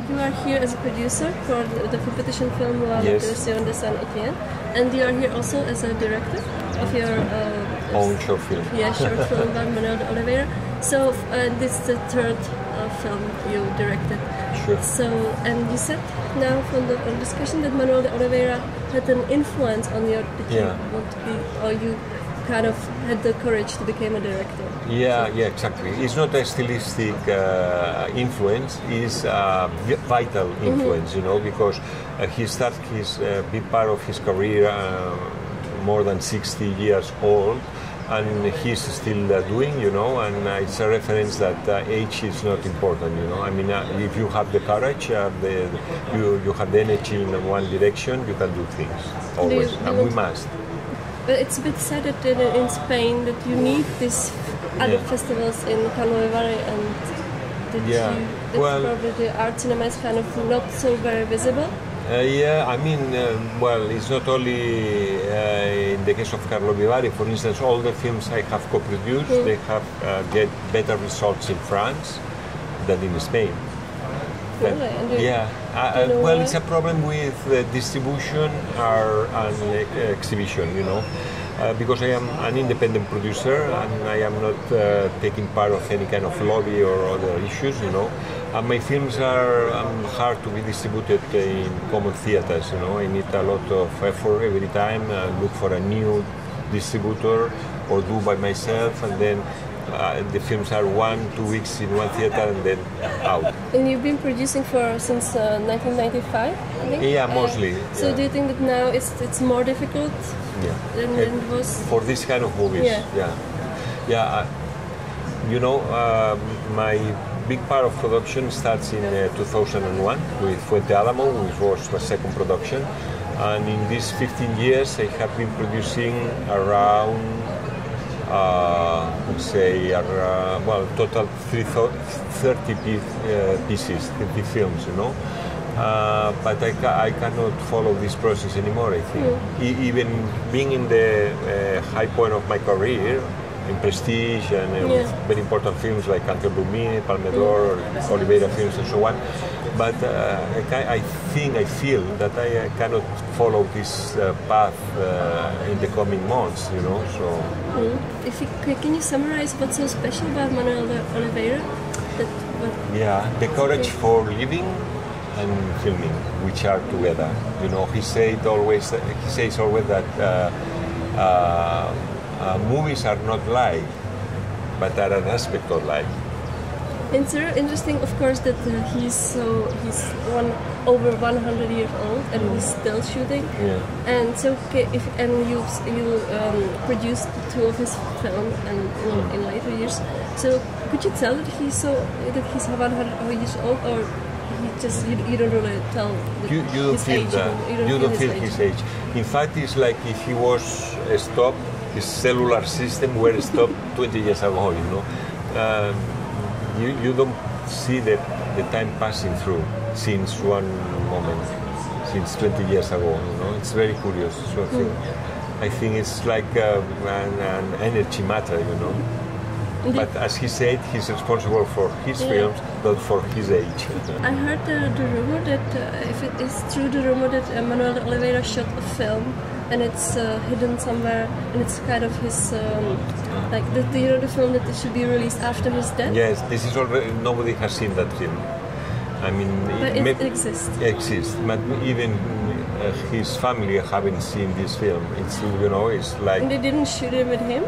you are here as a producer for the competition film La Televisión de San Etienne, and you are here also as a director of your own short film. Yeah, short film by Manoel de Oliveira. So this is the third film you directed. Sure. So, and you said now from the discussion that Manoel de Oliveira had an influence on your, that you want to be, or you kind of had the courage to become a director. Yeah, yeah, exactly. It's not a stylistic influence, it's a vital influence, you know, because he started his big part of his career more than 60 years old, and he's still doing, you know, and it's a reference that age is not important, you know. I mean, if you have the courage, you have the energy in one direction, you can do things, always, and we must. But it's a bit sad that in Spain that you need these other festivals in Carnaval and that probably the art cinema is kind of not so very visible. Yeah, I mean, well, it's not only in the case of Carlo Vivari. For instance, all the films I have co-produced, they have get better results in France than in Spain. Really? Well, it's a problem with distribution and exhibition, you know, because I am an independent producer and I am not taking part of any kind of lobby or other issues, you know. And my films are hard to be distributed in common theaters, you know. I need a lot of effort every time, look for a new distributor or do by myself, and then the films are 1-2 weeks in one theater and then out. And you've been producing since 1995, I think? Yeah, mostly. So do you think that now it's more difficult than it was? For this kind of movies, you know, my big part of production starts in 2001 with Fuente Alamo, which was my second production. And in these 15 years, I have been producing around total 30 pieces, 30 films, you know. But I cannot follow this process anymore, I think. Even being in the high point of my career, in Prestige and with very important films like Ángel Brumí, Palme d'Or, Oliveira films and so on. But I feel that I cannot follow this path in the coming months, you know. So. Can you summarize what's so special about Manoel de Oliveira? The courage for living and filming, which are together. You know, he says always that movies are not life, but are an aspect of life. It's very interesting, of course, that he's over 100 years old and he's still shooting. Yeah. And so, you produced 2 of his films and in later years. So, could you tell that he's 100 years old, or you don't really tell you don't his feel age? that. You don't feel his age. In fact, it's like if he was stopped, his cellular system were stopped 20 years ago. You know. You don't see the time passing through since one moment, since 20 years ago. You know, it's very curious. So I think it's like an energy matter, you know. But as he said, he's responsible for his films, not for his age. I heard the rumor that, if it is true, the rumor that Manoel de Oliveira shot a film and it's hidden somewhere, and it's kind of his, like the film that it should be released after his death? Yes, this is already, nobody has seen that film. I mean, it exists. It exists, but even his family haven't seen this film. It's, you know, it's like... And they didn't shoot it with him?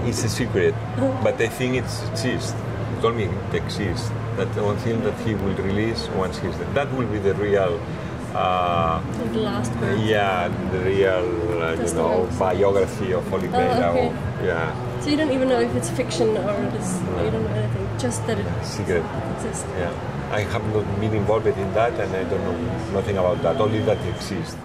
It's a secret, but I think it exists. He told me it exists. That one film that he will release once he's dead. That will be the real... the last part. Yeah, the real, biography of Oliveira. Oh, okay. So you don't even know if it's fiction or this, you don't know anything, just that it secret exists. Yeah, I have not been involved in that, and I don't know nothing about that, only that it exists.